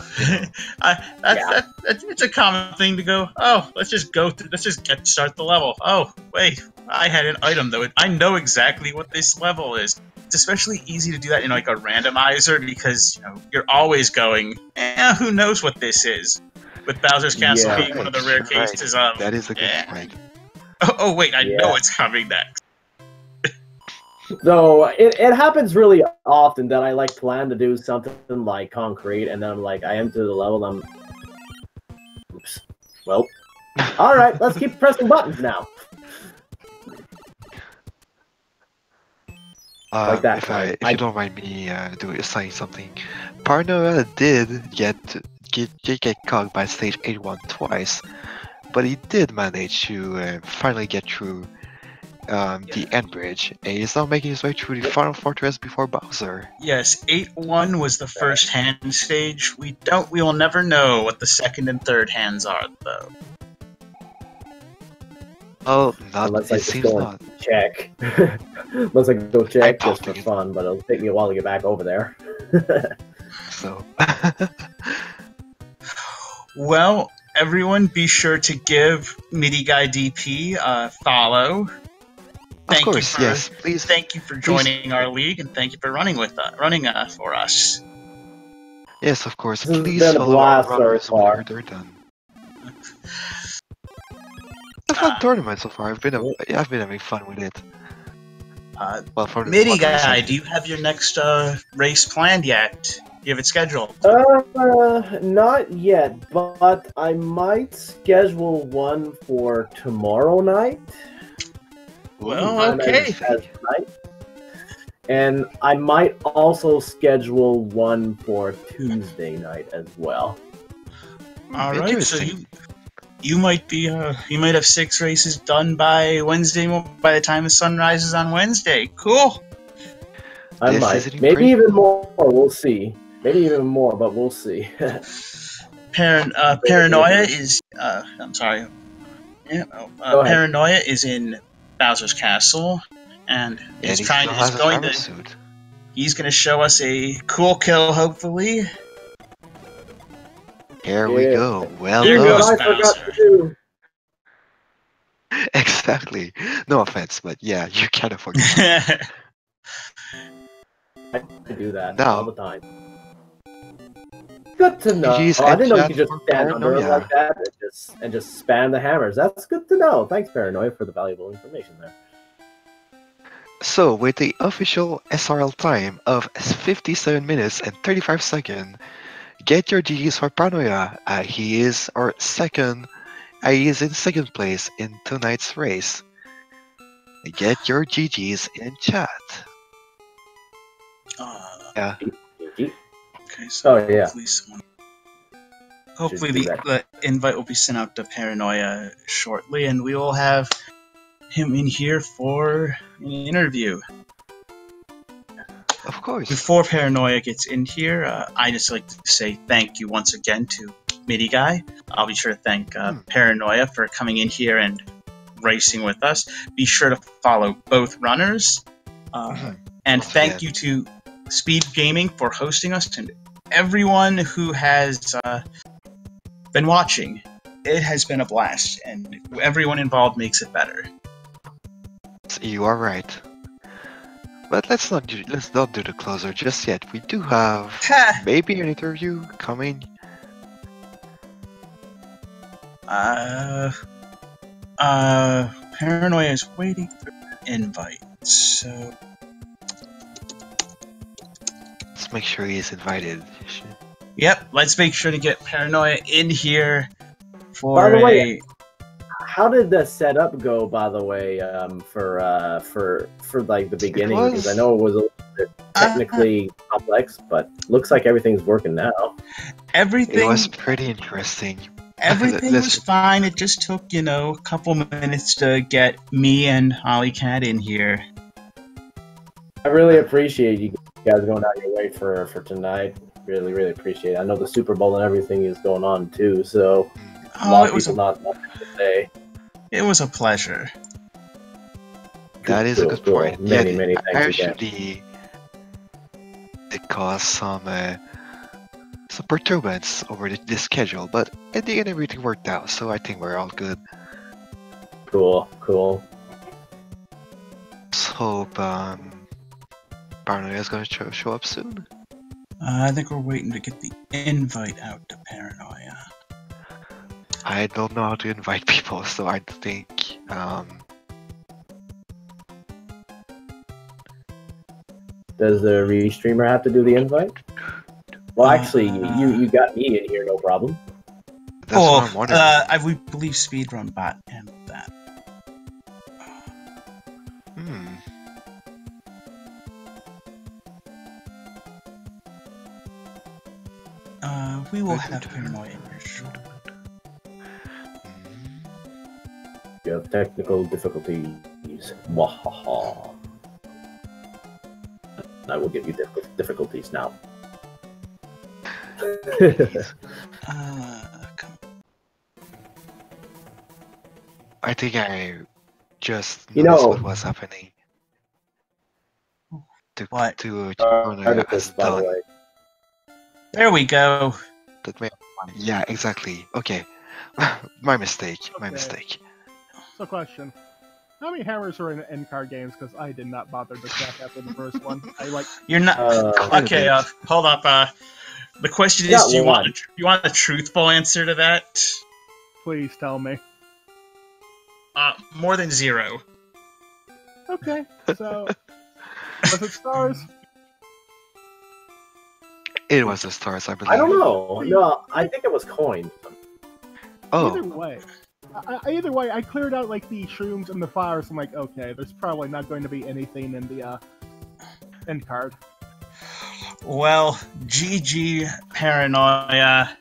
it's a common thing to go. Oh, let's just start the level. Oh, wait, I had an item though. I know exactly what this level is. It's especially easy to do that in like a randomizer because you're always going. Who knows what this is? With Bowser's Castle being one of the rare cases of. That is a good point. Oh wait, I know it's coming next. So it happens really often that I like plan to do something like concrete, and then I'm like, I enter the level, oops. Well, all right, let's keep pressing buttons now. Like that. If you don't mind me saying something, Paranoia did get caught by stage 81 twice, but he did manage to finally get through the end bridge, and he's now making his way through the final fortress before Bowser. Yes, 8-1 was the first hand stage. We will never know what the second and third hands are, though. Oh, not. Unless It I just seems go not. and check. Unless I go check just for fun, but it'll take me a while to get back over there. So. Well, everyone, be sure to give MidiGuyDP a follow. Of course, yes. Please. Thank you for joining our league, and thank you for running for us. Yes, of course. This Please has been a follow our blast runners so far. whenever they're done. It's a fun tournament so far. I've been having fun with it. Well, for MidiGuy, do you have your next race planned yet? Do you have it scheduled? Not yet, but I might schedule one for tomorrow night. Well, okay. And I might also schedule one for Tuesday night as well. All right, so you might have 6 races done by Wednesday. By the time the sun rises on Wednesday, cool. I might, maybe even more. We'll see. Maybe even more, but we'll see. Paranoia is. I'm sorry. Yeah. Paranoia is in Bowser's Castle, and he's going to show us a cool kill, hopefully. Here we go. Well, here goes Bowser. Exactly. No offense, but yeah, you can't afford it. I do that now, all the time. Good to know. I didn't know you could just stand under it like that and just spam the hammers. That's good to know. Thanks, Paranoia, for the valuable information there. So, with the official SRL time of 57 minutes and 35 seconds, get your GGs for Paranoia. He is in second place in tonight's race. Get your GGs in chat. Yeah. Okay, so hopefully the invite will be sent out to Paranoia shortly, and we will have him in here for an interview. Of course. Before Paranoia gets in here, I just like to say thank you once again to MidiGuy. I'll be sure to thank Paranoia for coming in here and racing with us. Be sure to follow both runners. And thank you to Speed Gaming for hosting us and everyone who has been watching. It has been a blast, and everyone involved makes it better. You are right. But let's not do the closer just yet. We do have maybe an interview coming. Paranoia is waiting for an invite, so Let's make sure he is invited. yep, let's make sure to get Paranoia in here for By the way, how did the setup go? By the way, for like the beginning, because I know it was a little bit technically complex, but looks like everything's working now. It was pretty interesting. Everything was fine. It just took, a couple minutes to get me and Hollycat in here. I really appreciate you guys going out your way for tonight. Really, really appreciate it. I know the Super Bowl and everything is going on too, so a lot of people not to say. It was a pleasure. That is a good point. Many thanks actually, again. It caused some perturbance over the schedule, but at the end everything worked out, so I think we're all good. Cool. Let's hope Paranoia is going to show up soon. I think we're waiting to get the invite out to Paranoia. I don't know how to invite people, so I think Does the restreamer have to do the invite? Well, actually, you got me in here, no problem. That's what I'm wondering. We believe Speedrun Bot handled that. We will have Paranoia in here shortly. You have technical difficulties. Wahaha. I will give you difficulties now. I think I just noticed what was happening. What? Paranoia has done. There we go. Yeah, exactly. Okay. My mistake. So, question. How many hammers are in end-card games? Because I did not bother to check after the first one. You're not... okay, hold up. The question is, do you want a truthful answer to that? Please tell me. More than 0. Okay, so... was it stars? It was the stars, I believe. I don't know. No, I think it was coins. Oh. Either way, I cleared out like the shrooms and the flowers. I'm like, okay, there's probably not going to be anything in the end card. Well, GG Paranoia.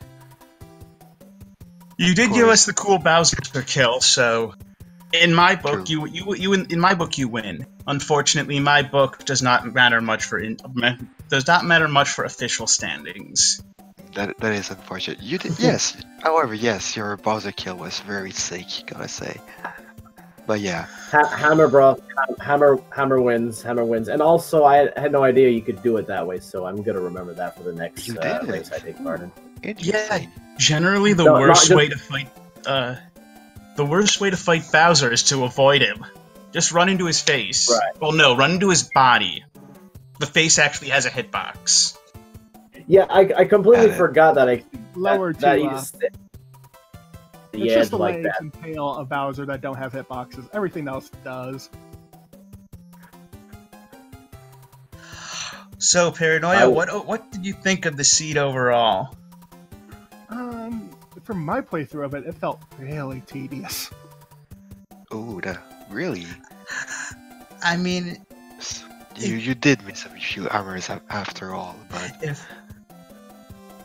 You did give us the cool Bowser kill, so in my book, you win. Unfortunately, my book does not matter much for official standings. That is unfortunate. You did, yes. However, yes, your Bowser kill was very sick, gotta say. But yeah. Hammer wins, and also I had no idea you could do it that way, so I'm gonna remember that for the next race I take part in. Yeah, generally the worst way to fight Bowser is to avoid him. Just run into his face. Right. Well, no, run into his body. The face actually has a hitbox. Yeah, I completely forgot that it's just the legs and tail of Bowser that don't have hitboxes. Everything else does. So, Paranoia, what did you think of the seed overall? From my playthrough of it, it felt really tedious. Oh, really? I mean... You did miss a few hammers after all, but...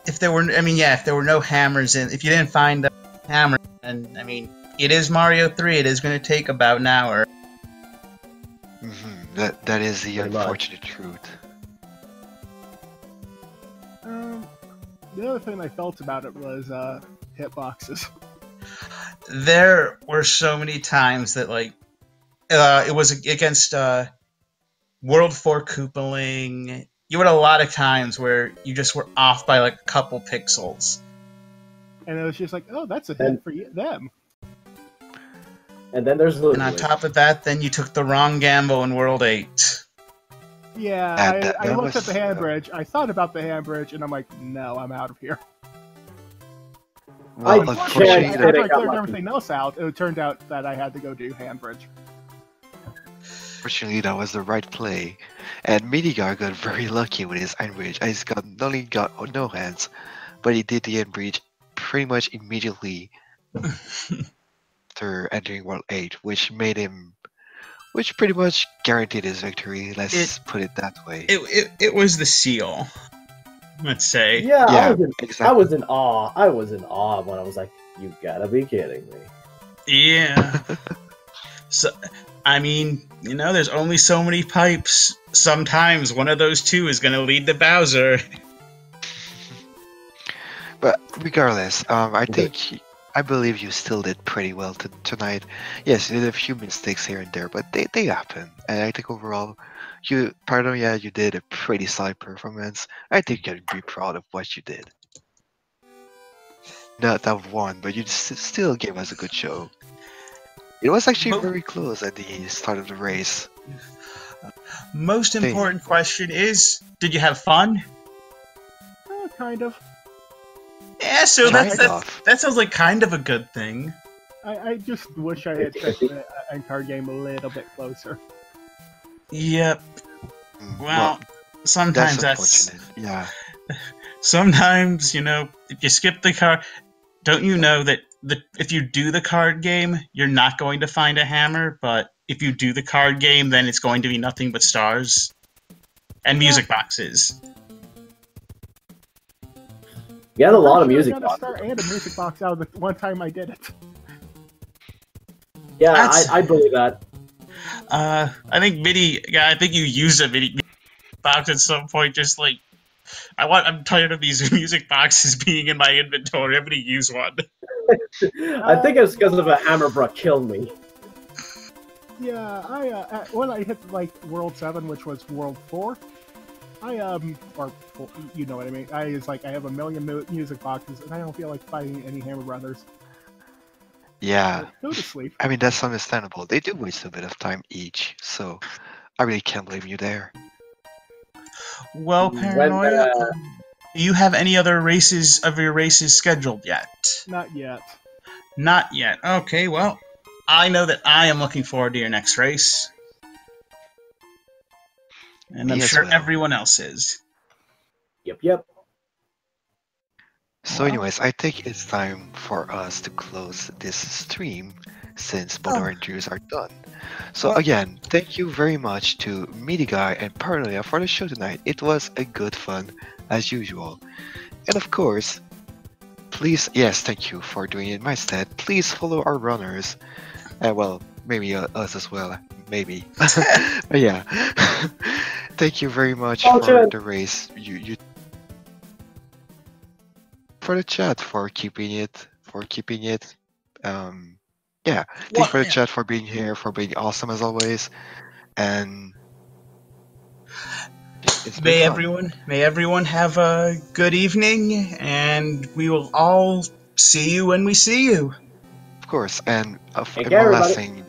If there were no hammers if you didn't find the hammer, and I mean, it is Mario 3, it is going to take about an hour. That is the unfortunate truth. The other thing I felt about it was hitboxes. There were so many times that like it was against World 4 Koopaling. You had a lot of times where you just were off by like a couple pixels. And it was just like, oh, that's a hit for them. And then there's And on top of that, then you took the wrong gamble in World 8. Yeah, I looked at the hand bridge. I thought about the hand bridge, and I'm like, no, I'm out of here. Well, Unfortunately, unfortunately, after I cleared everything else out, it turned out that I had to go do hand bridge. fortunately, that was the right play. And MidiGuy got very lucky with his hand bridge. He's got not only got no hands, but he did the hand bridge pretty much immediately after entering World 8, which pretty much guaranteed his victory. Let's put it that way. It was the seal. Let's say. Yeah, exactly. I was in awe. I was in awe when I was like, "You gotta be kidding me!" Yeah. So, I mean, you know, there's only so many pipes. Sometimes one of those two is going to lead to Bowser. But regardless, I believe you still did pretty well tonight. Yes, you did a few mistakes here and there, but they happen. And I think overall, Paranoia, you did a pretty solid performance. I think you can be proud of what you did. Not that one, but you still gave us a good show. It was actually very close at the start of the race. Most important question is, did you have fun? Kind of. Yeah, so that sounds like kind of a good thing. I just wish I had checked the end card game a little bit closer. Yep. Well, sometimes that's unfortunate. Yeah. Sometimes, you know, if you skip the card, don't you know that if you do the card game, you're not going to find a hammer, but if you do the card game, then it's going to be nothing but stars and music boxes. You had a lot of music boxes. I got a star and a music box out of the one time I did it. Yeah, I believe that. I think I think you used a MIDI box at some point. Just like I'm tired of these music boxes being in my inventory. I'm gonna use one. I think it's because of a hammer bro killed me. Yeah, when I hit like World 7, which was World 4, or you know what I mean. I have a million music boxes, and I don't feel like fighting any Hammer Brothers. Yeah. Go to sleep. I mean, that's understandable. They do waste a bit of time each, so I really can't blame you there. Well, Paranoia, do you have any other races scheduled yet? Not yet. Not yet. Okay, well, I know that I am looking forward to your next race. And I'm sure everyone else is. Yep. So anyways, I think it's time for us to close this stream since both our interviews are done. So again, thank you very much to MidiGuy and Paranoia for the show tonight. It was a good fun as usual. And of course, please, yes, thank you for doing it in my stead. Please follow our runners. Well, maybe us as well, maybe. But yeah, thank you very much for the race. You for the chat for keeping it. Yeah, thanks for the chat, for being here, for being awesome as always, and may everyone have a good evening, and we will all see you when we see you. Of course, and one last thing.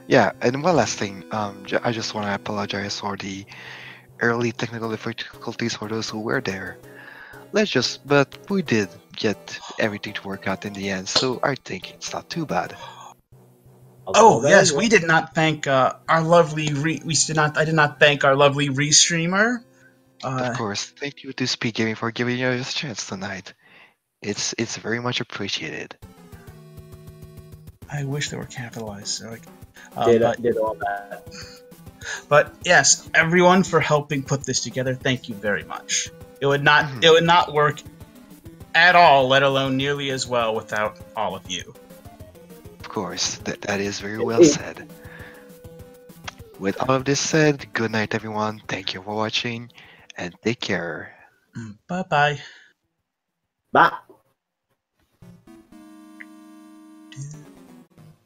Yeah, and one last thing. I just want to apologize for the early technical difficulties for those who were there. But we did get everything to work out in the end, so I think it's not too bad. Oh yes, we did not thank our lovely I did not thank our lovely restreamer. Of course, thank you to Speed Gaming for giving us a chance tonight. It's very much appreciated. I wish they were capitalized. So did all that. But yes, everyone for helping put this together. Thank you very much. It would not work at all, let alone nearly as well, without all of you. Of course, that is very well said. With all of this said, good night everyone, thank you for watching, and take care. Bye-bye. Bye.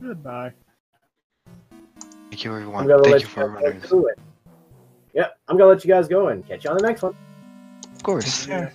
Goodbye. Thank you, I'm everyone. gonna Thank let you you for guys running. go through it. Yeah, I'm gonna let you guys go and catch you on the next one. Of course. Take care.